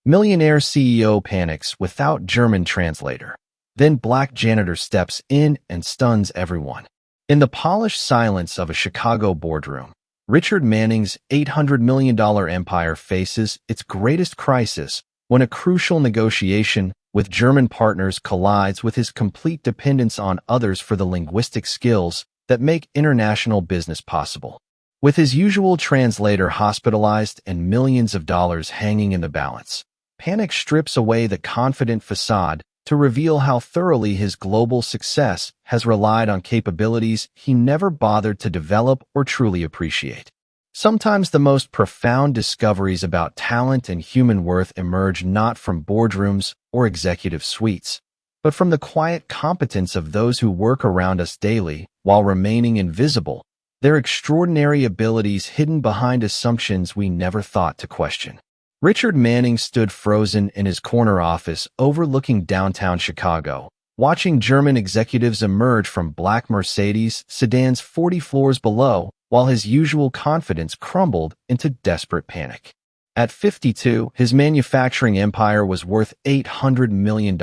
Millionaire CEO panics without German translator. Then Black Janitor steps in and stuns everyone. In the polished silence of a Chicago boardroom, Richard Manning's $800 million empire faces its greatest crisis when a crucial negotiation with German partners collides with his complete dependence on others for the linguistic skills that make international business possible. With his usual translator hospitalized and millions of dollars hanging in the balance, Panic strips away the confident facade to reveal how thoroughly his global success has relied on capabilities he never bothered to develop or truly appreciate. Sometimes the most profound discoveries about talent and human worth emerge not from boardrooms or executive suites, but from the quiet competence of those who work around us daily while remaining invisible, their extraordinary abilities hidden behind assumptions we never thought to question. Richard Manning stood frozen in his corner office overlooking downtown Chicago, watching German executives emerge from black Mercedes sedans 40 floors below, while his usual confidence crumbled into desperate panic. At 52, his manufacturing empire was worth $800 million,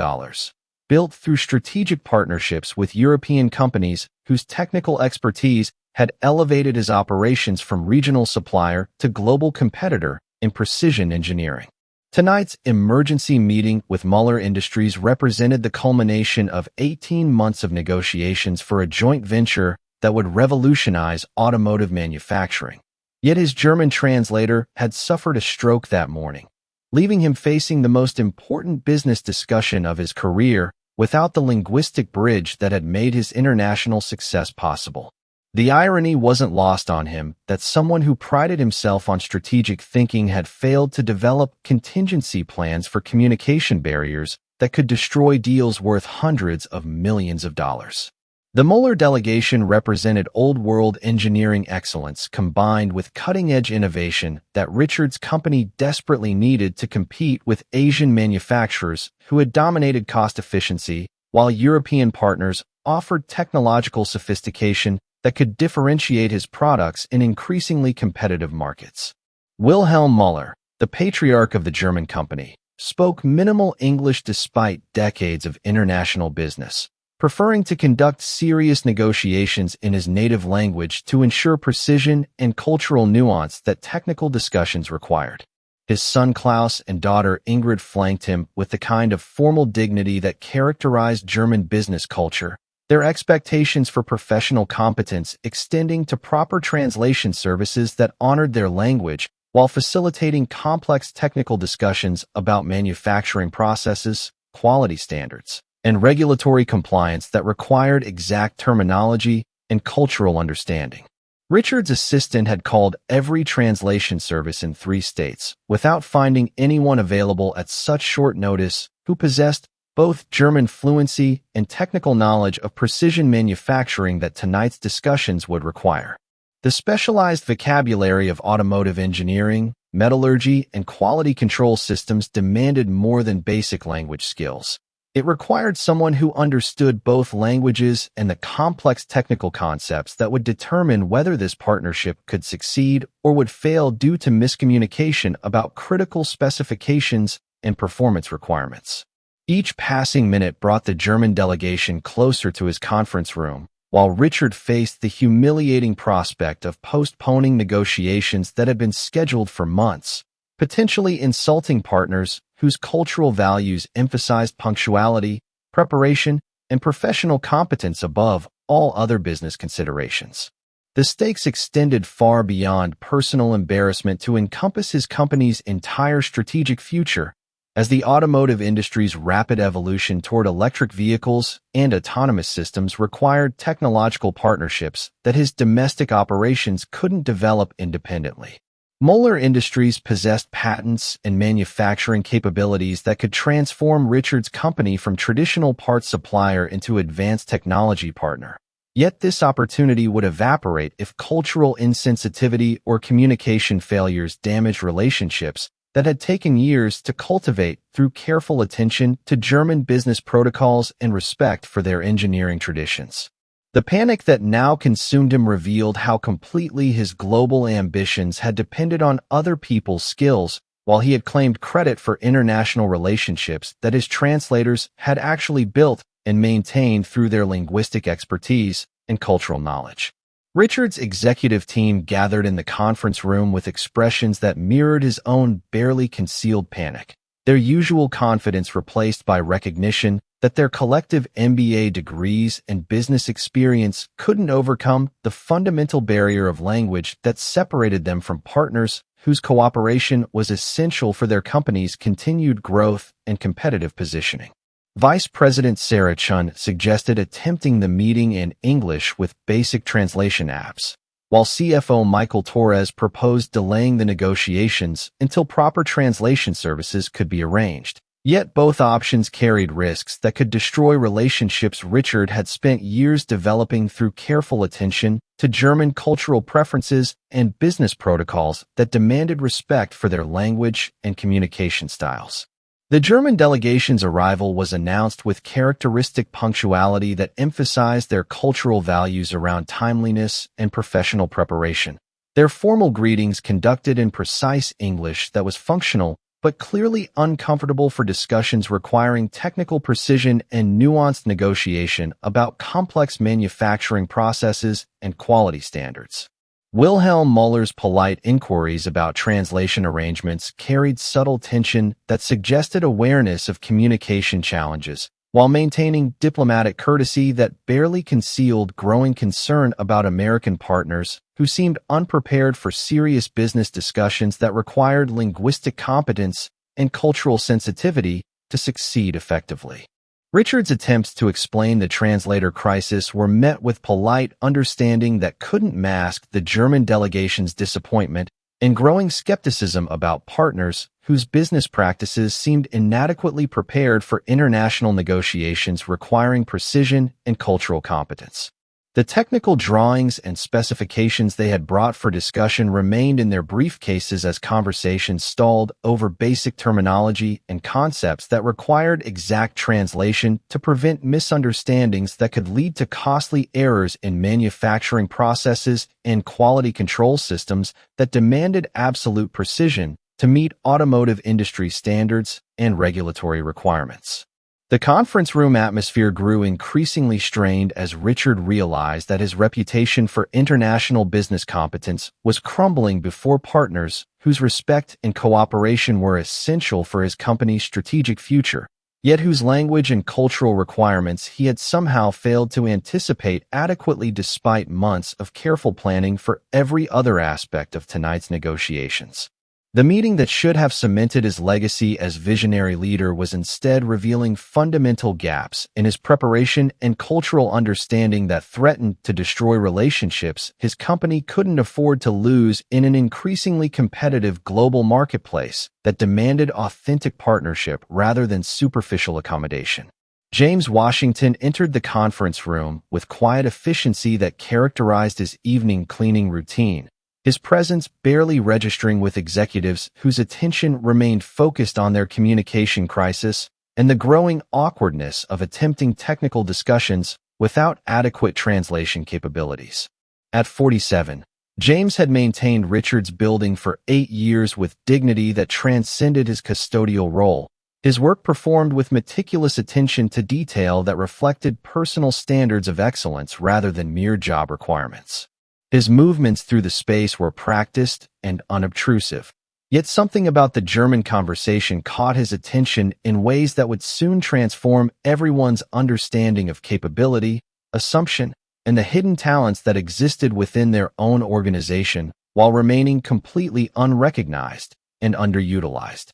built through strategic partnerships with European companies whose technical expertise had elevated his operations from regional supplier to global competitor in precision engineering. Tonight's emergency meeting with Muller Industries represented the culmination of 18 months of negotiations for a joint venture that would revolutionize automotive manufacturing. Yet his German translator had suffered a stroke that morning, leaving him facing the most important business discussion of his career without the linguistic bridge that had made his international success possible. The irony wasn't lost on him that someone who prided himself on strategic thinking had failed to develop contingency plans for communication barriers that could destroy deals worth hundreds of millions of dollars. The Muller delegation represented old-world engineering excellence combined with cutting-edge innovation that Richard's company desperately needed to compete with Asian manufacturers who had dominated cost efficiency, while European partners offered technological sophistication that could differentiate his products in increasingly competitive markets. Wilhelm Muller, the patriarch of the German company, spoke minimal English despite decades of international business, preferring to conduct serious negotiations in his native language to ensure precision and cultural nuance that technical discussions required. His son Klaus and daughter Ingrid flanked him with the kind of formal dignity that characterized German business culture, their expectations for professional competence extending to proper translation services that honored their language while facilitating complex technical discussions about manufacturing processes, quality standards, and regulatory compliance that required exact terminology and cultural understanding. Richard's assistant had called every translation service in 3 states without finding anyone available at such short notice who possessed both German fluency and technical knowledge of precision manufacturing that tonight's discussions would require. The specialized vocabulary of automotive engineering, metallurgy, and quality control systems demanded more than basic language skills. It required someone who understood both languages and the complex technical concepts that would determine whether this partnership could succeed or would fail due to miscommunication about critical specifications and performance requirements. Each passing minute brought the German delegation closer to his conference room, while Richard faced the humiliating prospect of postponing negotiations that had been scheduled for months, potentially insulting partners whose cultural values emphasized punctuality, preparation, and professional competence above all other business considerations. The stakes extended far beyond personal embarrassment to encompass his company's entire strategic future, as the automotive industry's rapid evolution toward electric vehicles and autonomous systems required technological partnerships that his domestic operations couldn't develop independently. Muller Industries possessed patents and manufacturing capabilities that could transform Richard's company from traditional parts supplier into advanced technology partner. Yet this opportunity would evaporate if cultural insensitivity or communication failures damaged relationships that had taken years to cultivate through careful attention to German business protocols and respect for their engineering traditions. The panic that now consumed him revealed how completely his global ambitions had depended on other people's skills while he had claimed credit for international relationships that his translators had actually built and maintained through their linguistic expertise and cultural knowledge. Richard's executive team gathered in the conference room with expressions that mirrored his own barely concealed panic, their usual confidence replaced by recognition that their collective MBA degrees and business experience couldn't overcome the fundamental barrier of language that separated them from partners whose cooperation was essential for their company's continued growth and competitive positioning. Vice President Sarah Chun suggested attempting the meeting in English with basic translation apps, while CFO Michael Torres proposed delaying the negotiations until proper translation services could be arranged. Yet both options carried risks that could destroy relationships Richard had spent years developing through careful attention to German cultural preferences and business protocols that demanded respect for their language and communication styles. The German delegation's arrival was announced with characteristic punctuality that emphasized their cultural values around timeliness and professional preparation. Their formal greetings conducted in precise English that was functional but clearly uncomfortable for discussions requiring technical precision and nuanced negotiation about complex manufacturing processes and quality standards. Wilhelm Muller's polite inquiries about translation arrangements carried subtle tension that suggested awareness of communication challenges, while maintaining diplomatic courtesy that barely concealed growing concern about American partners who seemed unprepared for serious business discussions that required linguistic competence and cultural sensitivity to succeed effectively. Richard's attempts to explain the translator crisis were met with polite understanding that couldn't mask the German delegation's disappointment and growing skepticism about partners whose business practices seemed inadequately prepared for international negotiations requiring precision and cultural competence. The technical drawings and specifications they had brought for discussion remained in their briefcases as conversations stalled over basic terminology and concepts that required exact translation to prevent misunderstandings that could lead to costly errors in manufacturing processes and quality control systems that demanded absolute precision to meet automotive industry standards and regulatory requirements. The conference room atmosphere grew increasingly strained as Richard realized that his reputation for international business competence was crumbling before partners whose respect and cooperation were essential for his company's strategic future, yet whose language and cultural requirements he had somehow failed to anticipate adequately despite months of careful planning for every other aspect of tonight's negotiations. The meeting that should have cemented his legacy as visionary leader was instead revealing fundamental gaps in his preparation and cultural understanding that threatened to destroy relationships his company couldn't afford to lose in an increasingly competitive global marketplace that demanded authentic partnership rather than superficial accommodation. James Washington entered the conference room with quiet efficiency that characterized his evening cleaning routine, his presence barely registering with executives whose attention remained focused on their communication crisis and the growing awkwardness of attempting technical discussions without adequate translation capabilities. At 47, James had maintained Richard's building for 8 years with dignity that transcended his custodial role, his work performed with meticulous attention to detail that reflected personal standards of excellence rather than mere job requirements. His movements through the space were practiced and unobtrusive, yet something about the German conversation caught his attention in ways that would soon transform everyone's understanding of capability, assumption, and the hidden talents that existed within their own organization while remaining completely unrecognized and underutilized.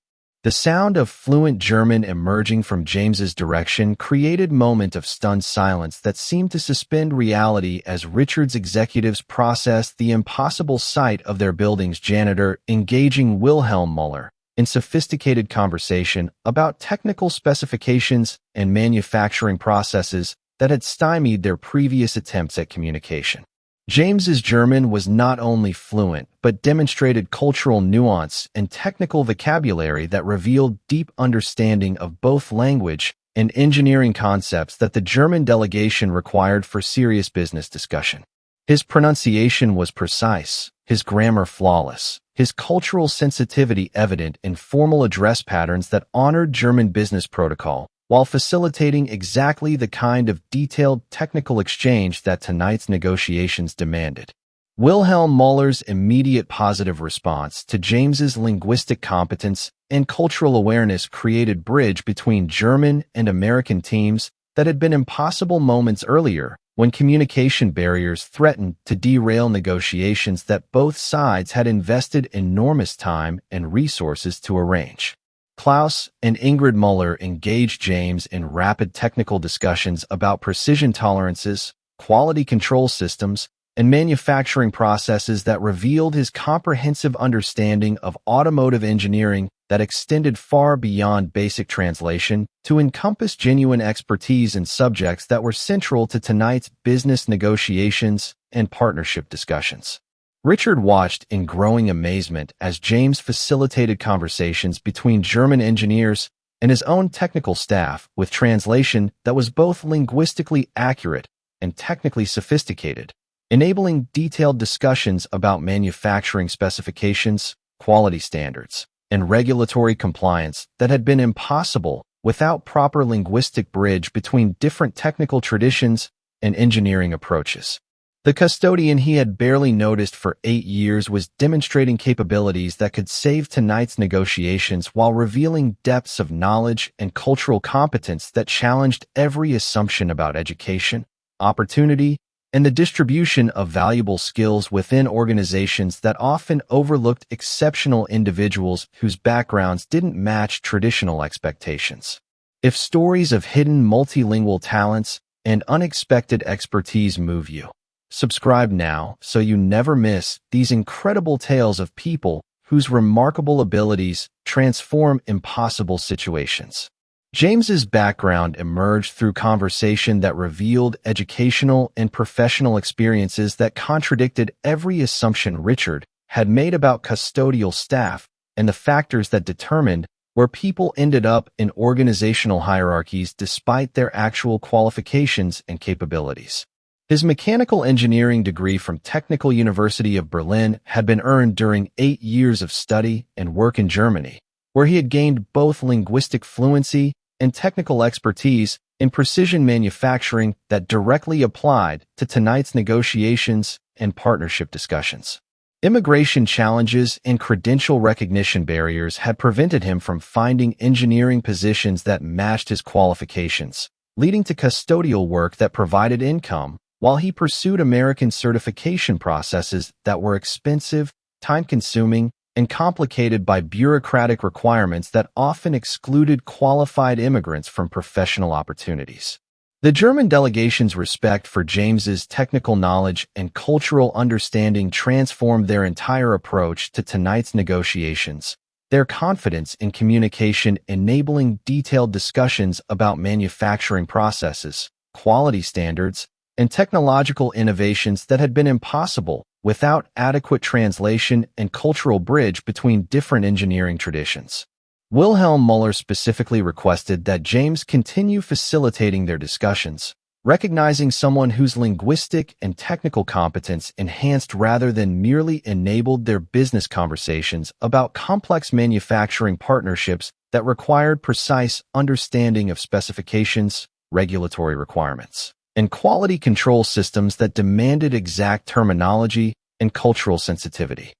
The sound of fluent German emerging from James's direction created a moment of stunned silence that seemed to suspend reality as Richard's executives processed the impossible sight of their building's janitor engaging Wilhelm Muller in sophisticated conversation about technical specifications and manufacturing processes that had stymied their previous attempts at communication. James's German was not only fluent, but demonstrated cultural nuance and technical vocabulary that revealed deep understanding of both language and engineering concepts that the German delegation required for serious business discussion. His pronunciation was precise, his grammar flawless, his cultural sensitivity evident in formal address patterns that honored German business protocol, while facilitating exactly the kind of detailed technical exchange that tonight's negotiations demanded. Wilhelm Muller's immediate positive response to James's linguistic competence and cultural awareness created a bridge between German and American teams that had been impossible moments earlier, when communication barriers threatened to derail negotiations that both sides had invested enormous time and resources to arrange. Klaus and Ingrid Muller engaged James in rapid technical discussions about precision tolerances, quality control systems, and manufacturing processes that revealed his comprehensive understanding of automotive engineering that extended far beyond basic translation to encompass genuine expertise in subjects that were central to tonight's business negotiations and partnership discussions. Richard watched in growing amazement as James facilitated conversations between German engineers and his own technical staff with translation that was both linguistically accurate and technically sophisticated, enabling detailed discussions about manufacturing specifications, quality standards, and regulatory compliance that had been impossible without proper linguistic bridge between different technical traditions and engineering approaches. The custodian he had barely noticed for 8 years was demonstrating capabilities that could save tonight's negotiations while revealing depths of knowledge and cultural competence that challenged every assumption about education, opportunity, and the distribution of valuable skills within organizations that often overlooked exceptional individuals whose backgrounds didn't match traditional expectations. If stories of hidden multilingual talents and unexpected expertise move you, subscribe now so you never miss these incredible tales of people whose remarkable abilities transform impossible situations. James's background emerged through conversation that revealed educational and professional experiences that contradicted every assumption Richard had made about custodial staff and the factors that determined where people ended up in organizational hierarchies despite their actual qualifications and capabilities. His mechanical engineering degree from Technical University of Berlin had been earned during 8 years of study and work in Germany, where he had gained both linguistic fluency and technical expertise in precision manufacturing that directly applied to tonight's negotiations and partnership discussions. Immigration challenges and credential recognition barriers had prevented him from finding engineering positions that matched his qualifications, leading to custodial work that provided income while he pursued American certification processes that were expensive, time-consuming, and complicated by bureaucratic requirements that often excluded qualified immigrants from professional opportunities. The German delegation's respect for James's technical knowledge and cultural understanding transformed their entire approach to tonight's negotiations, their confidence in communication enabling detailed discussions about manufacturing processes, quality standards, and technological innovations that had been impossible without adequate translation and cultural bridge between different engineering traditions. Wilhelm Muller specifically requested that James continue facilitating their discussions, recognizing someone whose linguistic and technical competence enhanced rather than merely enabled their business conversations about complex manufacturing partnerships that required precise understanding of specifications, regulatory requirements, and quality control systems that demanded exact terminology and cultural sensitivity.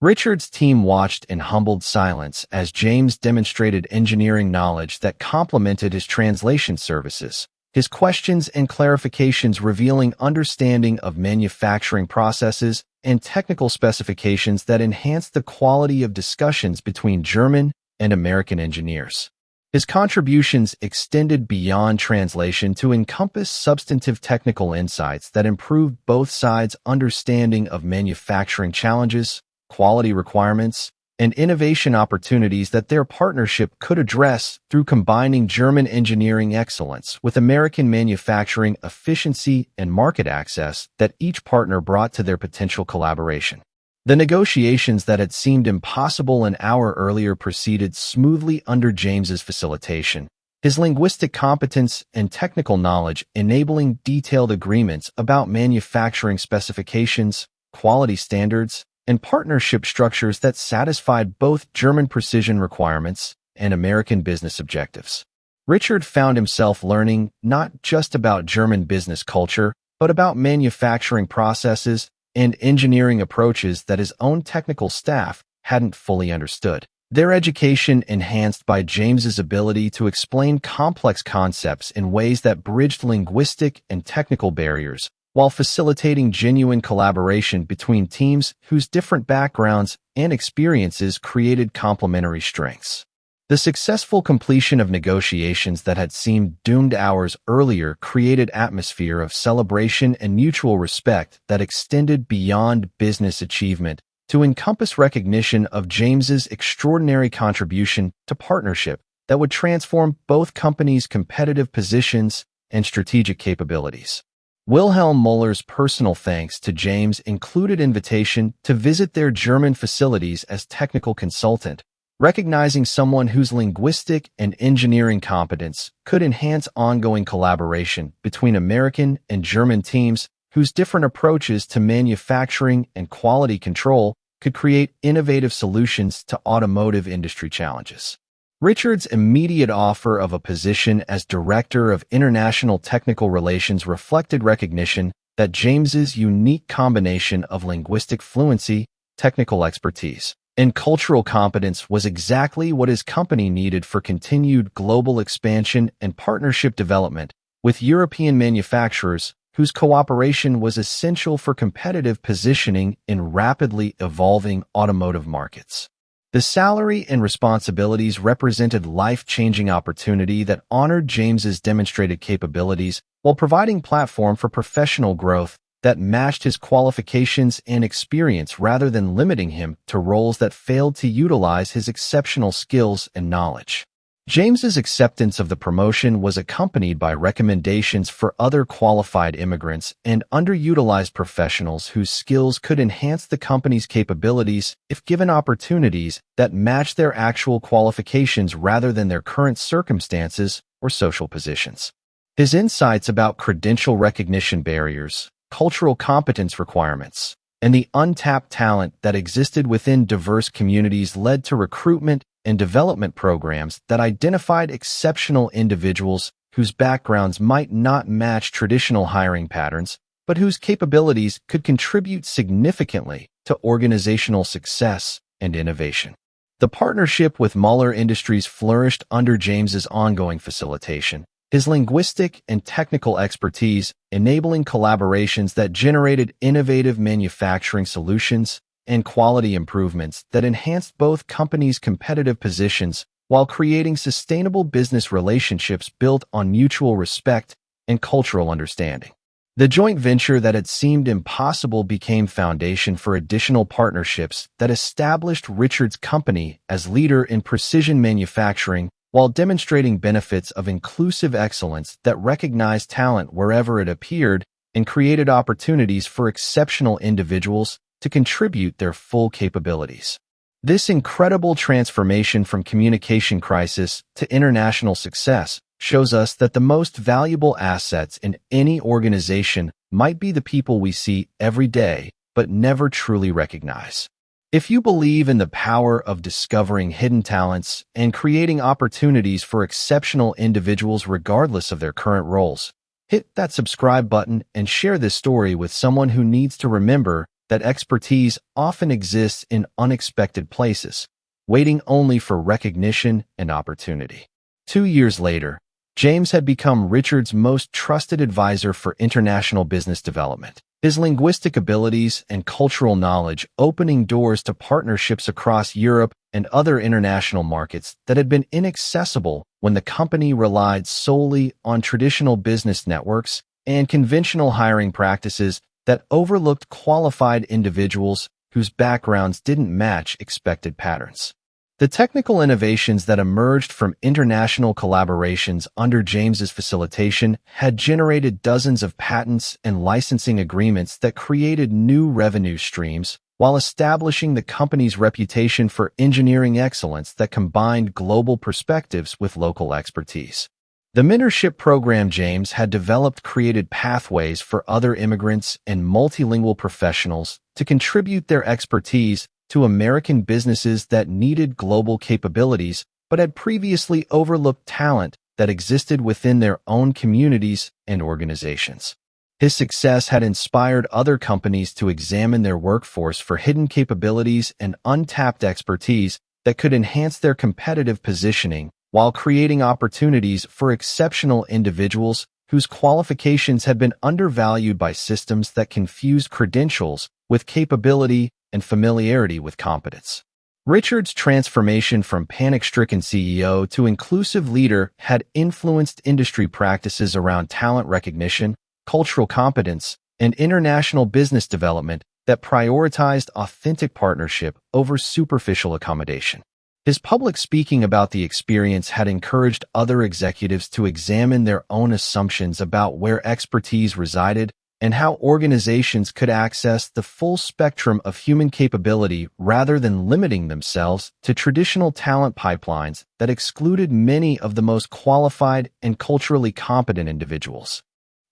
Richard's team watched in humbled silence as James demonstrated engineering knowledge that complemented his translation services, his questions and clarifications revealing understanding of manufacturing processes and technical specifications that enhanced the quality of discussions between German and American engineers. His contributions extended beyond translation to encompass substantive technical insights that improved both sides' understanding of manufacturing challenges, quality requirements, and innovation opportunities that their partnership could address through combining German engineering excellence with American manufacturing efficiency and market access that each partner brought to their potential collaboration. The negotiations that had seemed impossible an hour earlier proceeded smoothly under James's facilitation, his linguistic competence and technical knowledge enabling detailed agreements about manufacturing specifications, quality standards, and partnership structures that satisfied both German precision requirements and American business objectives. Richard found himself learning not just about German business culture, but about manufacturing processes and engineering approaches that his own technical staff hadn't fully understood. Their education enhanced by James's ability to explain complex concepts in ways that bridged linguistic and technical barriers, while facilitating genuine collaboration between teams whose different backgrounds and experiences created complementary strengths. The successful completion of negotiations that had seemed doomed hours earlier created an atmosphere of celebration and mutual respect that extended beyond business achievement to encompass recognition of James's extraordinary contribution to partnership that would transform both companies' competitive positions and strategic capabilities. Wilhelm Muller's personal thanks to James included invitation to visit their German facilities as technical consultant, recognizing someone whose linguistic and engineering competence could enhance ongoing collaboration between American and German teams whose different approaches to manufacturing and quality control could create innovative solutions to automotive industry challenges. Richard's immediate offer of a position as Director of International Technical Relations reflected recognition that James's unique combination of linguistic fluency, technical expertise, and cultural competence was exactly what his company needed for continued global expansion and partnership development with European manufacturers whose cooperation was essential for competitive positioning in rapidly evolving automotive markets. The salary and responsibilities represented life-changing opportunity that honored James's demonstrated capabilities while providing platform for professional growth that matched his qualifications and experience rather than limiting him to roles that failed to utilize his exceptional skills and knowledge. James's acceptance of the promotion was accompanied by recommendations for other qualified immigrants and underutilized professionals whose skills could enhance the company's capabilities if given opportunities that matched their actual qualifications rather than their current circumstances or social positions. His insights about credential recognition barriers, cultural competence requirements, and the untapped talent that existed within diverse communities led to recruitment and development programs that identified exceptional individuals whose backgrounds might not match traditional hiring patterns, but whose capabilities could contribute significantly to organizational success and innovation. The partnership with Muller Industries flourished under James's ongoing facilitation, his linguistic and technical expertise enabling collaborations that generated innovative manufacturing solutions and quality improvements that enhanced both companies' competitive positions while creating sustainable business relationships built on mutual respect and cultural understanding. The joint venture that had seemed impossible became foundation for additional partnerships that established Richard's company as leader in precision manufacturing while demonstrating benefits of inclusive excellence that recognized talent wherever it appeared and created opportunities for exceptional individuals to contribute their full capabilities. This incredible transformation from communication crisis to international success shows us that the most valuable assets in any organization might be the people we see every day but never truly recognize. If you believe in the power of discovering hidden talents and creating opportunities for exceptional individuals regardless of their current roles, hit that subscribe button and share this story with someone who needs to remember that expertise often exists in unexpected places, waiting only for recognition and opportunity. 2 years later, James had become Richard's most trusted advisor for international business development. His linguistic abilities and cultural knowledge opening doors to partnerships across Europe and other international markets that had been inaccessible when the company relied solely on traditional business networks and conventional hiring practices that overlooked qualified individuals whose backgrounds didn't match expected patterns. The technical innovations that emerged from international collaborations under James's facilitation had generated dozens of patents and licensing agreements that created new revenue streams while establishing the company's reputation for engineering excellence that combined global perspectives with local expertise. The mentorship program James had developed created pathways for other immigrants and multilingual professionals to contribute their expertise to American businesses that needed global capabilities but had previously overlooked talent that existed within their own communities and organizations. His success had inspired other companies to examine their workforce for hidden capabilities and untapped expertise that could enhance their competitive positioning while creating opportunities for exceptional individuals whose qualifications had been undervalued by systems that confused credentials with capability and familiarity with competence. Richard's transformation from panic-stricken CEO to inclusive leader had influenced industry practices around talent recognition, cultural competence, and international business development that prioritized authentic partnership over superficial accommodation. His public speaking about the experience had encouraged other executives to examine their own assumptions about where expertise resided and how organizations could access the full spectrum of human capability rather than limiting themselves to traditional talent pipelines that excluded many of the most qualified and culturally competent individuals.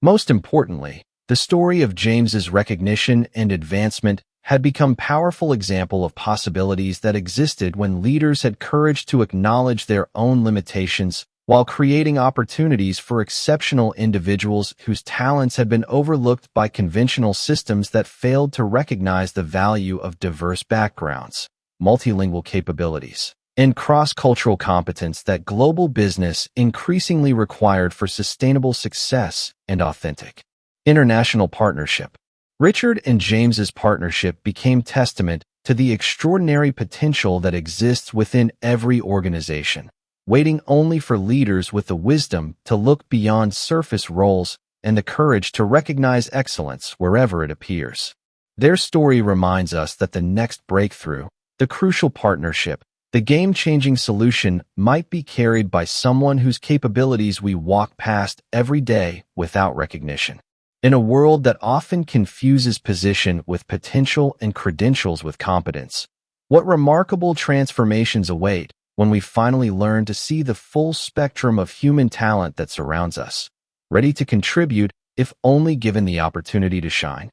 Most importantly, the story of James's recognition and advancement had become a powerful example of possibilities that existed when leaders had courage to acknowledge their own limitations while creating opportunities for exceptional individuals whose talents had been overlooked by conventional systems that failed to recognize the value of diverse backgrounds, multilingual capabilities, and cross-cultural competence that global business increasingly required for sustainable success and authentic international partnership. Richard and James's partnership became testament to the extraordinary potential that exists within every organization, waiting only for leaders with the wisdom to look beyond surface roles and the courage to recognize excellence wherever it appears. Their story reminds us that the next breakthrough, the crucial partnership, the game-changing solution might be carried by someone whose capabilities we walk past every day without recognition. In a world that often confuses position with potential and credentials with competence, what remarkable transformations await when we finally learn to see the full spectrum of human talent that surrounds us, ready to contribute if only given the opportunity to shine?